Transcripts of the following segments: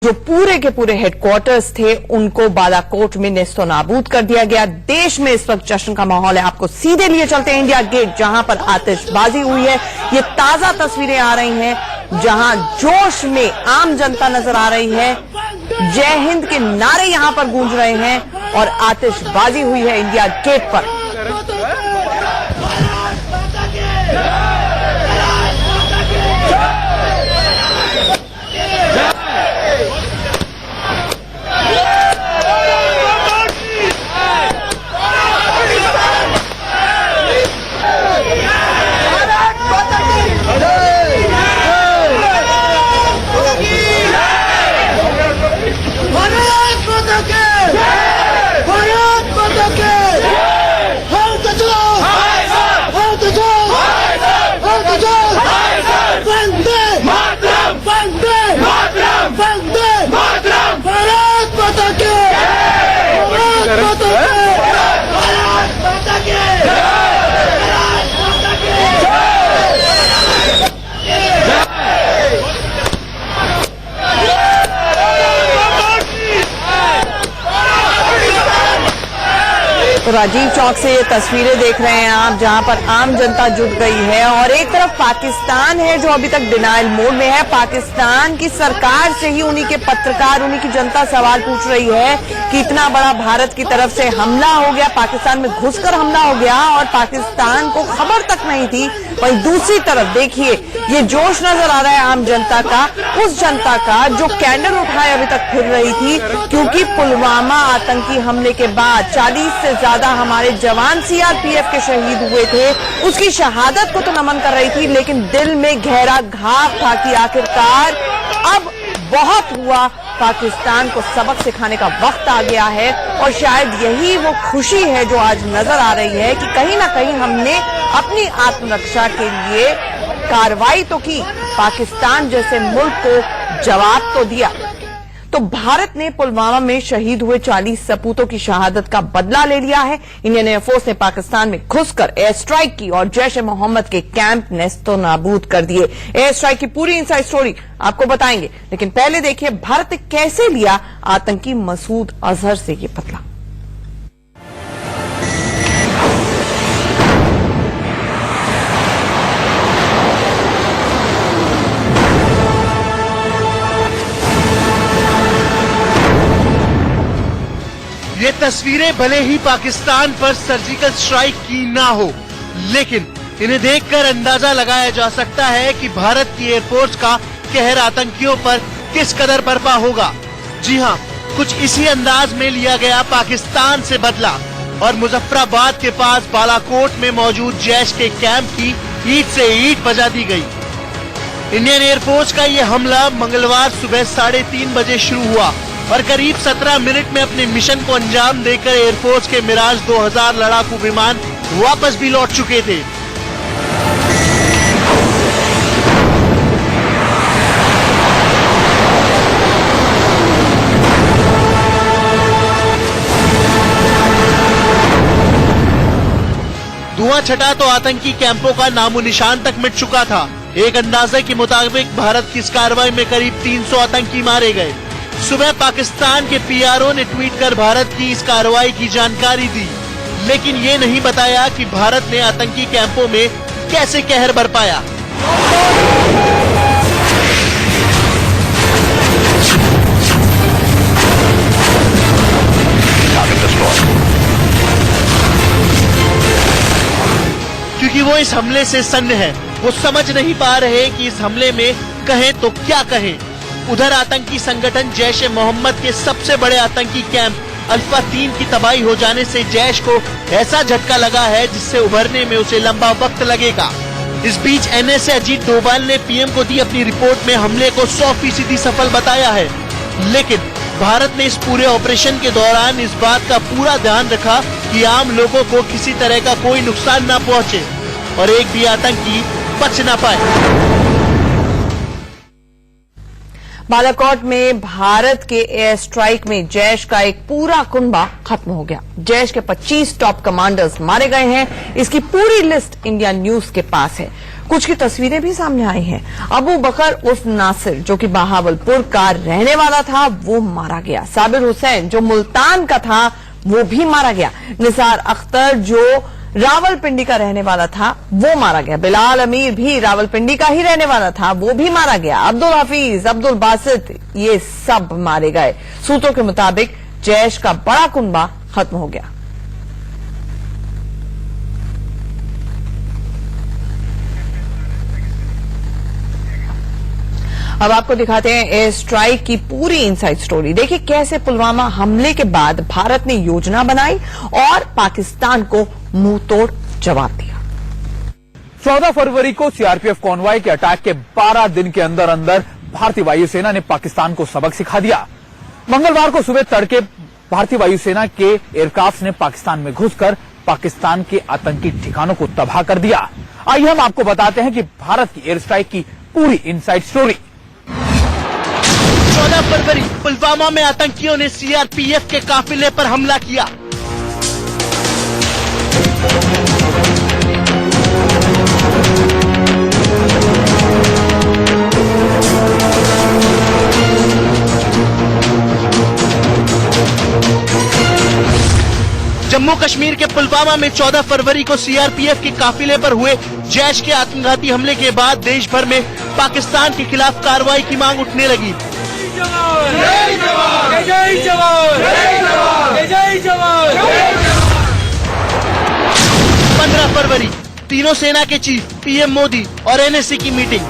जो पूरे के पूरे हेडक्वार्टर्स थे उनको बालाकोट में नेस्तो नाबूद कर दिया गया। देश में इस वक्त जश्न का माहौल है। आपको सीधे लिए चलते हैं इंडिया गेट, जहां पर आतिशबाजी हुई है। ये ताजा तस्वीरें आ रही हैं जहां जोश में आम जनता नजर आ रही है। जय हिंद के नारे यहां पर गूंज रहे हैं और आतिशबाजी हुई है इंडिया गेट पर। तो राजीव चौक से ये तस्वीरें देख रहे हैं आप, जहां पर आम जनता जुट गई है और एक तरफ पाकिस्तान है जो अभी तक डिनायल मोड में है। पाकिस्तान की सरकार से ही उन्हीं के पत्रकार, उन्हीं की जनता सवाल पूछ रही है कि इतना बड़ा भारत की तरफ से हमला हो गया, पाकिस्तान में घुसकर हमला हो गया और पाकिस्तान को खबर तक नहीं थी। वहीं दूसरी तरफ देखिए ये जोश नजर आ रहा है आम जनता का, उस जनता का जो कैंडल उठाए अभी तक फिर रही थी, क्योंकि पुलवामा आतंकी हमले के बाद 40 से ज्यादा हमारे जवान सीआरपीएफ के शहीद हुए थे। उसकी शहादत को तो नमन कर रही थी, लेकिन दिल में गहरा घाव था कि आखिरकार अब बहुत हुआ, पाकिस्तान को सबक सिखाने का वक्त आ गया है। और शायद यही वो खुशी है जो आज नजर आ रही है कि कहीं ना कहीं हमने अपनी आत्मरक्षा के लिए कार्रवाई तो की, पाकिस्तान जैसे मुल्क को जवाब तो दिया। तो भारत ने पुलवामा में शहीद हुए 40 सपूतों की शहादत का बदला ले लिया है। इंडियन एयरफोर्स ने पाकिस्तान में घुसकर एयर स्ट्राइक की और जैश-ए-मोहम्मद के कैंप नेस्तो नाबूद कर दिए। एयर स्ट्राइक की पूरी इनसाइड स्टोरी आपको बताएंगे, लेकिन पहले देखिए भारत ने कैसे लिया आतंकी मसूद अजहर से ये बदला। ये तस्वीरें भले ही पाकिस्तान पर सर्जिकल स्ट्राइक की ना हो, लेकिन इन्हें देखकर अंदाजा लगाया जा सकता है कि भारत की एयरफोर्स का कहर आतंकियों पर किस कदर बरपा होगा। जी हां, कुछ इसी अंदाज में लिया गया पाकिस्तान से बदला और मुजफ्फराबाद के पास बालाकोट में मौजूद जैश के कैंप की ईंट से ईंट बजा दी गई। इंडियन एयरफोर्स का ये हमला मंगलवार सुबह 3:30 बजे शुरू हुआ और करीब 17 मिनट में अपने मिशन को अंजाम देकर एयरफोर्स के मिराज 2000 लड़ाकू विमान वापस भी लौट चुके थे। धुआं छटा तो आतंकी कैंपों का नामो निशान तक मिट चुका था। एक अंदाजे के मुताबिक भारत की इस कार्रवाई में करीब 300 आतंकी मारे गए। सुबह पाकिस्तान के पीआरओ ने ट्वीट कर भारत की इस कार्रवाई की जानकारी दी, लेकिन ये नहीं बताया कि भारत ने आतंकी कैंपों में कैसे कहर बरपाया। क्योंकि वो इस हमले से सन्न है, वो समझ नहीं पा रहे कि इस हमले में कहें तो क्या कहें। उधर आतंकी संगठन जैश-ए-मोहम्मद के सबसे बड़े आतंकी कैंप अल्फा 3 की तबाही हो जाने से जैश को ऐसा झटका लगा है जिससे उभरने में उसे लंबा वक्त लगेगा। इस बीच एनएसए अजीत डोभाल ने पीएम को दी अपनी रिपोर्ट में हमले को 100% सफल बताया है, लेकिन भारत ने इस पूरे ऑपरेशन के दौरान इस बात का पूरा ध्यान रखा कि आम लोगों को किसी तरह का कोई नुकसान न पहुँचे और एक भी आतंकी बच न पाए। बालाकोट में भारत के एयर स्ट्राइक में जैश का एक पूरा कुनबा खत्म हो गया। जैश के 25 टॉप कमांडर्स मारे गए हैं। इसकी पूरी लिस्ट इंडिया न्यूज के पास है। कुछ की तस्वीरें भी सामने आई हैं। अबू बकर उर्फ नासिर जो कि बहावलपुर का रहने वाला था वो मारा गया। साबिर हुसैन जो मुल्तान का था वो भी मारा गया। निसार अख्तर जो रावलपिंडी का रहने वाला था वो मारा गया। बिलाल अमीर भी रावलपिंडी का ही रहने वाला था वो भी मारा गया। अब्दुल हफीज, अब्दुल बासित ये सब मारे गए। सूत्रों के मुताबिक जैश का बड़ा कुनबा खत्म हो गया। अब आपको दिखाते हैं एयर स्ट्राइक की पूरी इनसाइड स्टोरी। देखिए कैसे पुलवामा हमले के बाद भारत ने योजना बनाई और पाकिस्तान को मुंह तोड़ जवाब दिया। 14 फरवरी को सीआरपीएफ कॉन्वॉय के अटैक के 12 दिन के अंदर अंदर भारतीय वायुसेना ने पाकिस्तान को सबक सिखा दिया। मंगलवार को सुबह तड़के भारतीय वायुसेना के एयरक्राफ्ट ने पाकिस्तान में घुसकर पाकिस्तान के आतंकी ठिकानों को तबाह कर दिया। आइए हम आपको बताते हैं कि भारत की एयर स्ट्राइक की पूरी इनसाइड स्टोरी। 14 फरवरी पुलवामा में आतंकियों ने सीआरपीएफ के काफिले पर हमला किया। जम्मू कश्मीर के पुलवामा में 14 फरवरी को सीआरपीएफ के काफिले पर हुए जैश के आत्मघाती हमले के बाद देश भर में पाकिस्तान के खिलाफ कार्रवाई की मांग उठने लगी। 15 फरवरी तीनों सेना के चीफ पीएम मोदी और एनएससी की मीटिंग।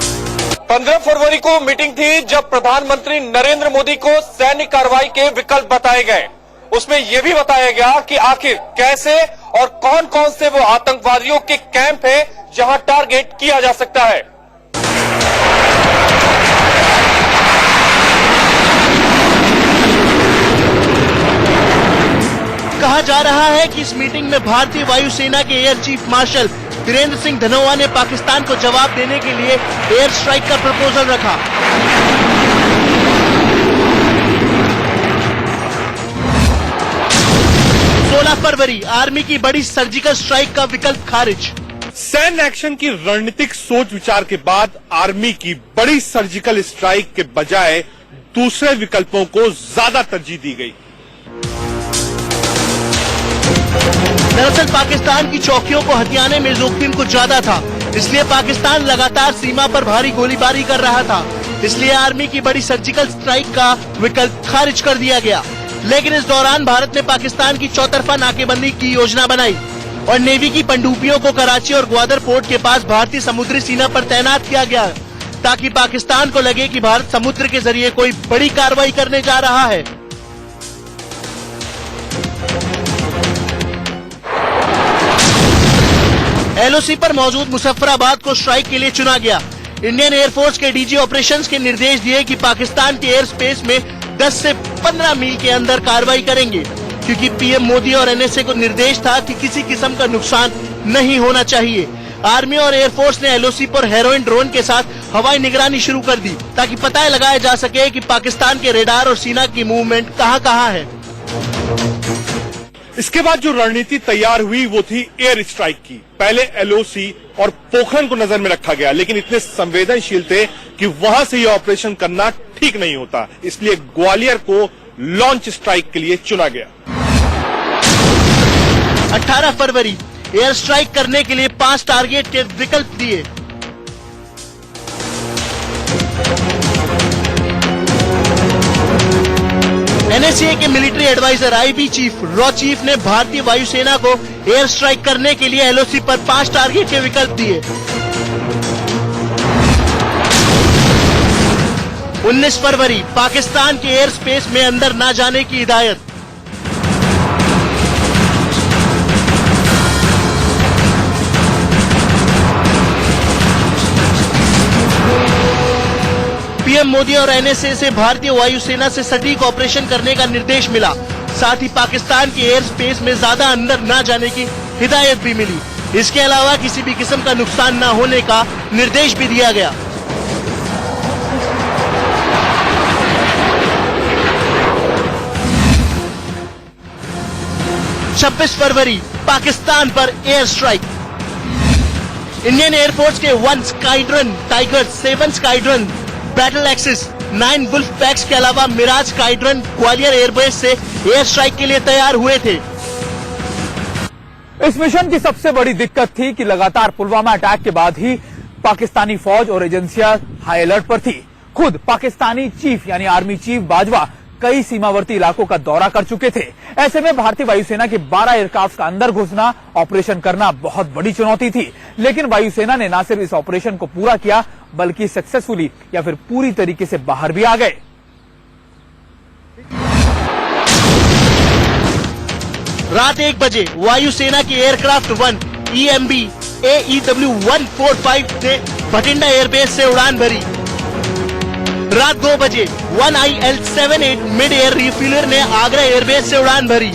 15 फरवरी को मीटिंग थी जब प्रधानमंत्री नरेंद्र मोदी को सैन्य कार्रवाई के विकल्प बताए गए। उसमें यह भी बताया गया कि आखिर कैसे और कौन कौन से वो आतंकवादियों के कैंप हैं जहां टारगेट किया जा सकता है। कहा जा रहा है कि इस मीटिंग में भारतीय वायुसेना के air chief marshal Birender Singh Dhanoa ने पाकिस्तान को जवाब देने के लिए एयर स्ट्राइक का प्रपोजल रखा। 16 फरवरी आर्मी की बड़ी सर्जिकल स्ट्राइक का विकल्प खारिज। सैन्य एक्शन की रणनीतिक सोच विचार के बाद आर्मी की बड़ी सर्जिकल स्ट्राइक के बजाय दूसरे विकल्पों को ज्यादा तरजीह दी गई। दरअसल पाकिस्तान की चौकियों को हथियाने में जोखिम कुछ ज्यादा था, इसलिए पाकिस्तान लगातार सीमा पर भारी गोलीबारी कर रहा था। इसलिए आर्मी की बड़ी सर्जिकल स्ट्राइक का विकल्प खारिज कर दिया गया। लेकिन इस दौरान भारत ने पाकिस्तान की चौतरफा नाकेबंदी की योजना बनाई और नेवी की पनडुब्बियों को कराची और ग्वादर पोर्ट के पास भारतीय समुद्री सीमा पर तैनात किया गया, ताकि पाकिस्तान को लगे कि भारत समुद्र के जरिए कोई बड़ी कार्रवाई करने जा रहा है। एलओसी पर मौजूद मुजफ्फराबाद को स्ट्राइक के लिए चुना गया। इंडियन एयरफोर्स के डीजी ऑपरेशंस के निर्देश दिए कि पाकिस्तान के एयर स्पेस में 10 से 15 मील के अंदर कार्रवाई करेंगे, क्योंकि पीएम मोदी और एनएसए को निर्देश था कि किसी किस्म का नुकसान नहीं होना चाहिए। आर्मी और एयरफोर्स ने एलओसी पर हेरोइन ड्रोन के साथ हवाई निगरानी शुरू कर दी, ताकि पता लगाया जा सके कि पाकिस्तान के रेडार और सीना की मूवमेंट कहां है। इसके बाद जो रणनीति तैयार हुई वो थी एयर स्ट्राइक की। पहले एलओसी और पोखरण को नजर में रखा गया, लेकिन इतने संवेदनशील थे कि वहां से यह ऑपरेशन करना ठीक नहीं होता, इसलिए ग्वालियर को लॉन्च स्ट्राइक के लिए चुना गया। 18 फरवरी एयर स्ट्राइक करने के लिए 5 टारगेट के विकल्प दिए। एनएसए के मिलिट्री एडवाइजर आईबी चीफ रॉ चीफ ने भारतीय वायुसेना को एयर स्ट्राइक करने के लिए एलओसी पर 5 टारगेट के विकल्प दिए। 19 फरवरी पाकिस्तान के एयर स्पेस में अंदर न जाने की हिदायत। पीएम मोदी और एनएसए से भारतीय वायुसेना से सटीक ऑपरेशन करने का निर्देश मिला। साथ ही पाकिस्तान के एयर स्पेस में ज्यादा अंदर न जाने की हिदायत भी मिली। इसके अलावा किसी भी किस्म का नुकसान न होने का निर्देश भी दिया गया। 26 फरवरी पाकिस्तान पर एयर स्ट्राइक। इंडियन एयरफोर्स के 1 squadron tiger, 7 squadron battle axes, 9 wolf packs के अलावा मिराज स्काइड्रन ग्वालियर एयरबेस से एयर स्ट्राइक के लिए तैयार हुए थे। इस मिशन की सबसे बड़ी दिक्कत थी कि लगातार पुलवामा अटैक के बाद ही पाकिस्तानी फौज और एजेंसियां हाई अलर्ट पर थी। खुद पाकिस्तानी चीफ यानी आर्मी चीफ बाजवा कई सीमावर्ती इलाकों का दौरा कर चुके थे। ऐसे में भारतीय वायुसेना के 12 एयरक्राफ्ट का अंदर घुसना, ऑपरेशन करना बहुत बड़ी चुनौती थी। लेकिन वायुसेना ने न सिर्फ इस ऑपरेशन को पूरा किया बल्कि सक्सेसफुली या फिर पूरी तरीके से बाहर भी आ गए। रात 1 बजे वायुसेना की एयरक्राफ्ट 1 EMB AEW 145 ने भटिंडा एयरबेस से उड़ान भरी। रात 2 बजे 1IL-78 मिड एयर रिफ्यूलर ने आगरा एयरबेस से उड़ान भरी।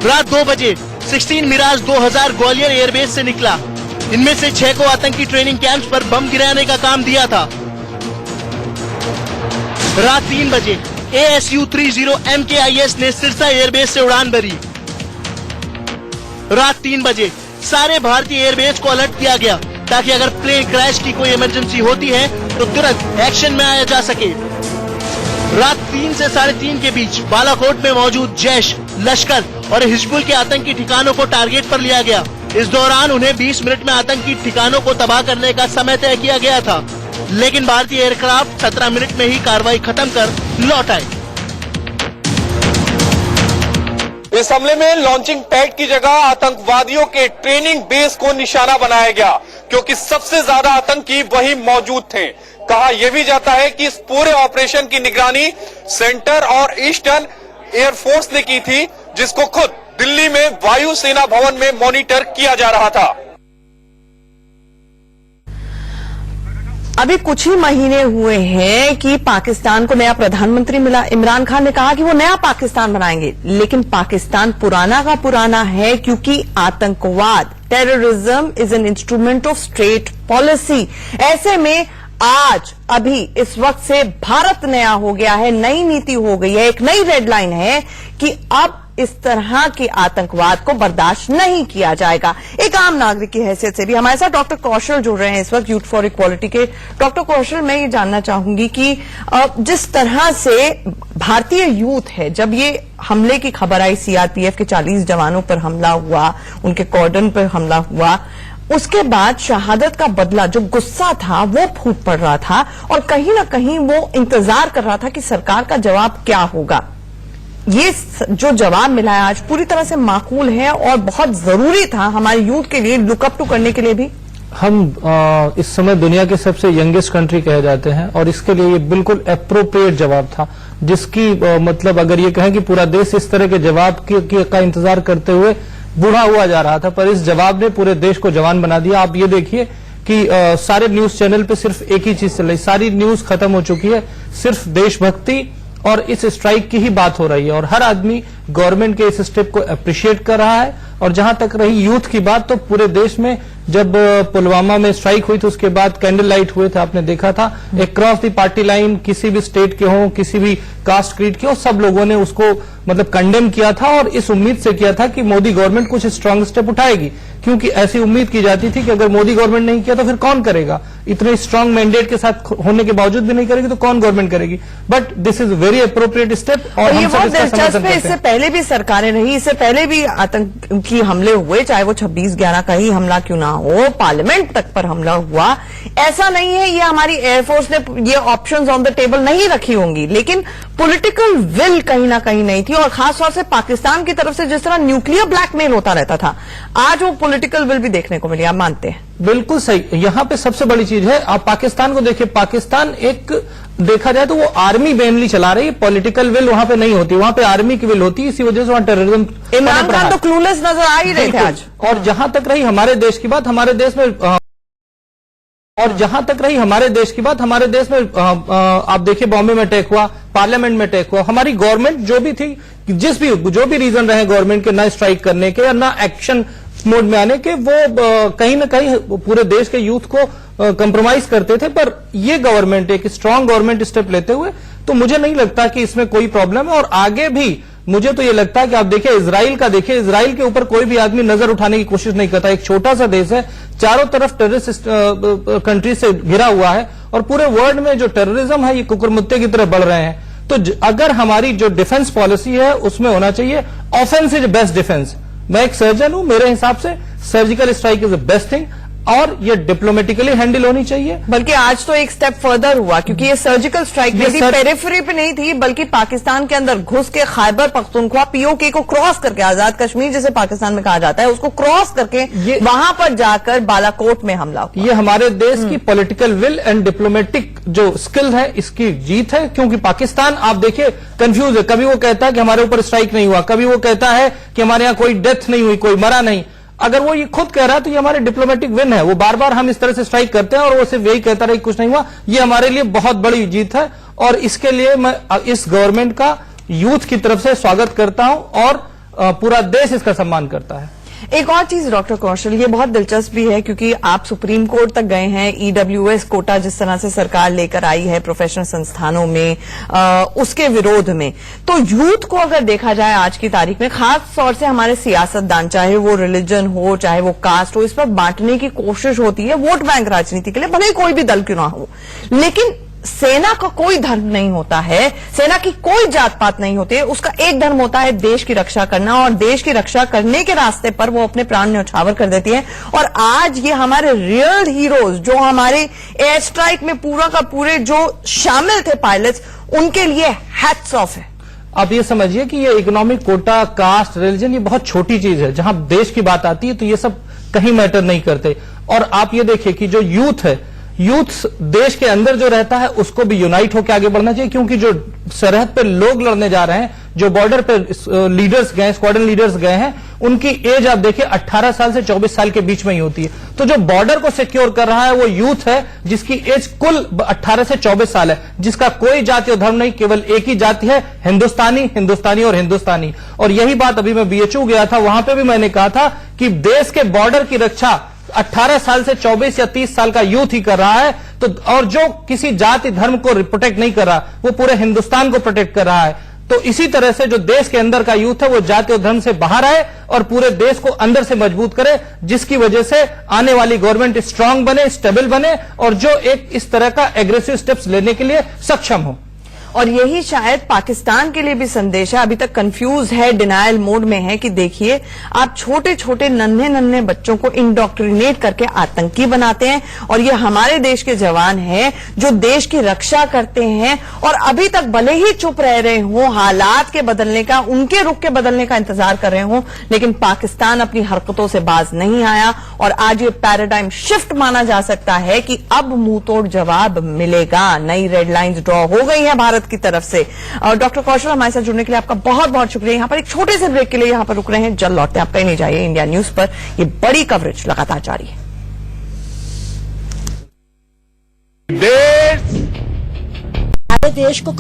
रात 2 बजे 16 मिराज 2000 ग्वालियर एयरबेस से निकला। इनमें से 6 को आतंकी ट्रेनिंग कैंप्स पर बम गिराने का काम दिया था। रात 3 बजे ASU-30 MKIS ने सिरसा एयरबेस से उड़ान भरी। रात 3 बजे सारे भारतीय एयरबेस को अलर्ट किया गया ताकि अगर प्लेन क्रैश की कोई इमरजेंसी होती है तो तुरंत एक्शन में आया जा सके। रात 3 से 3:30 के बीच बालाकोट में मौजूद जैश, लश्कर और हिजबुल के आतंकी ठिकानों को टारगेट पर लिया गया। इस दौरान उन्हें 20 मिनट में आतंकी ठिकानों को तबाह करने का समय तय किया गया था, लेकिन भारतीय एयरक्राफ्ट 17 मिनट में ही कार्रवाई खत्म कर लौट आए। इस हमले में लॉन्चिंग पैड की जगह आतंकवादियों के ट्रेनिंग बेस को निशाना बनाया गया, क्योंकि सबसे ज्यादा आतंकी वहीं मौजूद थे। कहा यह भी जाता है कि इस पूरे ऑपरेशन की निगरानी सेंटर और ईस्टर्न एयरफोर्स ने की थी, जिसको खुद दिल्ली में वायुसेना भवन में मॉनिटर किया जा रहा था। अभी कुछ ही महीने हुए हैं कि पाकिस्तान को नया प्रधानमंत्री मिला। इमरान खान ने कहा कि वो नया पाकिस्तान बनाएंगे, लेकिन पाकिस्तान पुराना का पुराना है, क्योंकि आतंकवाद, terrorism is an instrument of state policy. ऐसे में आज अभी इस वक्त से भारत नया हो गया है, नई नीति हो गई है, एक नई रेड लाइन है कि अब इस तरह के आतंकवाद को बर्दाश्त नहीं किया जाएगा। एक आम नागरिक की हैसियत से भी हमारे साथ डॉक्टर कौशल जुड़ रहे हैं इस वक्त, यूथ फॉर इक्वालिटी के। डॉक्टर कौशल, मैं ये जानना चाहूंगी कि जिस तरह से भारतीय यूथ है, जब ये हमले की खबर आई, सीआरपीएफ के 40 जवानों पर हमला हुआ, उनके कॉर्डन पर हमला हुआ, उसके बाद शहादत का बदला, जो गुस्सा था वो फूट पड़ रहा था और कहीं ना कहीं वो इंतजार कर रहा था कि सरकार का जवाब क्या होगा। ये जो जवाब मिला है आज पूरी तरह से माकूल है और बहुत जरूरी था हमारे यूथ के लिए, लुकअप टू करने के लिए भी। हम इस समय दुनिया के सबसे यंगेस्ट कंट्री कहे जाते हैं और इसके लिए ये बिल्कुल एप्रोप्रिएट जवाब था, जिसकी मतलब अगर ये कहें कि पूरा देश इस तरह के जवाब का इंतजार करते हुए बूढ़ा हुआ जा रहा था, पर इस जवाब ने पूरे देश को जवान बना दिया। आप ये देखिए कि सारे न्यूज चैनल पे सिर्फ एक ही चीज चल रही, सारी न्यूज खत्म हो चुकी है, सिर्फ देशभक्ति और इस स्ट्राइक की ही बात हो रही है और हर आदमी गवर्नमेंट के इस स्टेप को अप्रिशिएट कर रहा है। और जहां तक रही यूथ की बात, तो पूरे देश में जब पुलवामा में स्ट्राइक हुई तो उसके बाद कैंडल लाइट हुए थे, आपने देखा था, अक्रॉस द पार्टी लाइन, किसी भी स्टेट के हो, किसी भी कास्ट क्रीड के हो, सब लोगों ने उसको मतलब कंडेम किया था और इस उम्मीद से किया था कि मोदी गवर्नमेंट कुछ स्ट्रांग स्टेप उठाएगी, क्योंकि ऐसी उम्मीद की जाती थी कि अगर मोदी गवर्नमेंट नहीं किया तो फिर कौन करेगा, इतने स्ट्रांग मैंडेट के साथ होने के बावजूद भी नहीं करेगी तो कौन गवर्नमेंट करेगी। But this is very appropriate step और ये बहुत दिलचस्प है। इससे पहले भी सरकारें रही, इससे पहले भी आतंकी हमले हुए, चाहे वो 26/11 का ही हमला क्यों ना हो, पार्लियामेंट तक पर हमला हुआ। ऐसा नहीं है ये हमारी एयरफोर्स ने ये ऑप्शंस ऑन द टेबल नहीं रखी होंगी, लेकिन पॉलिटिकल विल कहीं ना कहीं नहीं थी। और खासतौर से पाकिस्तान की तरफ से जिस तरह न्यूक्लियर ब्लैकमेल होता रहता था, आज वो पॉलिटिकल विल भी देखने को मिली, आप मानते हैं? बिल्कुल सही। यहाँ पे सबसे बड़ी चीज है, आप पाकिस्तान को देखिए, पाकिस्तान एक देखा जाए तो वो आर्मी मेनली चला रही है, पॉलिटिकल विल वहां पे नहीं होती, वहां पे आर्मी की विल होती है, इसी वजह से वहां टेररिज्म। इमरान खान तो क्लूलेस नजर आ ही रहे थे आज। और जहां तक रही हमारे देश की बात, हमारे देश में आप देखिए बॉम्बे में अटैक हुआ, पार्लियामेंट में अटैक हुआ, हमारी गवर्नमेंट जो भी थी, जो भी रीजन रहे गवर्नमेंट के ना स्ट्राइक करने के या ना एक्शन मोड में आने के, वो कहीं ना कहीं पूरे देश के यूथ को कंप्रोमाइज करते थे। पर ये गवर्नमेंट एक स्ट्रांग गवर्नमेंट स्टेप लेते हुए, तो मुझे नहीं लगता कि इसमें कोई प्रॉब्लम है और आगे भी मुझे तो ये लगता है कि आप देखिए इजराइल का, देखिए इजराइल के ऊपर कोई भी आदमी नजर उठाने की कोशिश नहीं करता। एक छोटा सा देश है, चारों तरफ टेररिस्ट कंट्री से घिरा हुआ है और पूरे वर्ल्ड में जो टेररिज्म है ये कुकुरमुत्ते की तरह बढ़ रहे हैं। तो अगर हमारी जो डिफेंस पॉलिसी है उसमें होना चाहिए ऑफेंस इज बेस्ट डिफेंस। मैं एक सर्जन हूं, मेरे हिसाब से surgical strike is the best thing और ये डिप्लोमेटिकली हैंडल होनी चाहिए। बल्कि आज तो एक स्टेप फर्दर हुआ, क्योंकि ये सर्जिकल स्ट्राइक भी पेरिफेरी पे नहीं थी, बल्कि पाकिस्तान के अंदर घुस के खैबर पख्तूनख्वा पीओके को क्रॉस करके, आजाद कश्मीर जिसे पाकिस्तान में कहा जाता है, उसको क्रॉस करके वहां पर जाकर बालाकोट में हमला हुआ। ये हमारे देश की पॉलिटिकल विल एंड डिप्लोमेटिक जो स्किल है इसकी जीत है, क्योंकि पाकिस्तान आप देखिए कंफ्यूज है। कभी वो कहता है कि हमारे ऊपर स्ट्राइक नहीं हुआ, कभी वो कहता है कि हमारे यहां कोई डेथ नहीं हुई, कोई मरा नहीं। अगर वो ये खुद कह रहा है तो ये हमारे डिप्लोमेटिक विन है। वो बार बार हम इस तरह से स्ट्राइक करते हैं और वो सिर्फ यही कहता रहा कि कुछ नहीं हुआ। ये हमारे लिए बहुत बड़ी जीत है और इसके लिए मैं इस गवर्नमेंट का यूथ की तरफ से स्वागत करता हूं और पूरा देश इसका सम्मान करता है। एक और चीज डॉक्टर कौशल, ये बहुत दिलचस्प भी है क्योंकि आप सुप्रीम कोर्ट तक गए हैं। ईडब्ल्यूएस कोटा जिस तरह से सरकार लेकर आई है प्रोफेशनल संस्थानों में, उसके विरोध में, तो यूथ को अगर देखा जाए आज की तारीख में, खास तौर से हमारे सियासतदान, चाहे वो रिलीजन हो चाहे वो कास्ट हो, इस पर बांटने की कोशिश होती है वोट बैंक राजनीति के लिए, भले ही कोई भी दल क्यों ना हो। लेकिन सेना का कोई धर्म नहीं होता है, सेना की कोई जात पात नहीं होती है, उसका एक धर्म होता है देश की रक्षा करना, और देश की रक्षा करने के रास्ते पर वो अपने प्राण न्यौछावर कर देती है। और आज ये हमारे रियल हीरोज जो हमारे एयर स्ट्राइक में पूरा का पूरे जो शामिल थे पायलट्स, उनके लिए हैट्स ऑफ है। आप ये समझिए कि ये इकोनॉमिक कोटा, कास्ट, रिलीजन ये बहुत छोटी चीज है। जहां देश की बात आती है तो ये सब कहीं मैटर नहीं करते। और आप ये देखिए कि जो यूथ है, यूथ देश के अंदर जो रहता है उसको भी यूनाइट होकर आगे बढ़ना चाहिए, क्योंकि जो सरहद पे लोग लड़ने जा रहे हैं, जो बॉर्डर पे लीडर्स गए, स्क्वाड्रन लीडर्स गए हैं, उनकी एज आप देखिए 18 साल से 24 साल के बीच में ही होती है। तो जो बॉर्डर को सिक्योर कर रहा है वो यूथ है, जिसकी एज कुल 18 से 24 साल है, जिसका कोई जाति और धर्म नहीं, केवल एक ही जाति है, हिंदुस्तानी, हिंदुस्तानी और हिंदुस्तानी। और यही बात अभी मैं बीएचयू गया था, वहां पर भी मैंने कहा था कि देश के बॉर्डर की रक्षा 18 साल से 24 या 30 साल का यूथ ही कर रहा है। तो और जो किसी जाति धर्म को प्रोटेक्ट नहीं कर रहा, वो पूरे हिंदुस्तान को प्रोटेक्ट कर रहा है। तो इसी तरह से जो देश के अंदर का यूथ है वो जाति और धर्म से बाहर आए और पूरे देश को अंदर से मजबूत करे, जिसकी वजह से आने वाली गवर्नमेंट स्ट्रांग बने, स्टेबल बने और जो एक इस तरह का एग्रेसिव स्टेप्स लेने के लिए सक्षम हो। और यही शायद पाकिस्तान के लिए भी संदेश है, अभी तक कंफ्यूज है, डिनायल मोड में है कि देखिए आप छोटे छोटे नन्हे नन्हे बच्चों को इंडोक्ट्रिनेट करके आतंकी बनाते हैं, और ये हमारे देश के जवान हैं जो देश की रक्षा करते हैं और अभी तक भले ही चुप रह रहे हों, हालात के बदलने का, उनके रुख के बदलने का इंतजार कर रहे हों, लेकिन पाकिस्तान अपनी हरकतों से बाज नहीं आया। और आज ये पैराडाइम शिफ्ट माना जा सकता है कि अब मुंहतोड़ जवाब मिलेगा, नई रेड लाइंस ड्रॉ हो गई है भारत की तरफ से। और डॉक्टर कौशल, हमारे साथ जुड़ने के लिए आपका बहुत बहुत शुक्रिया। यहां पर एक छोटे से ब्रेक के लिए यहां पर रुक रहे हैं, जल्द लौटते हैं, आप कहीं नहीं जाइए। इंडिया न्यूज पर ये बड़ी कवरेज लगातार जारी है। हमारे देश को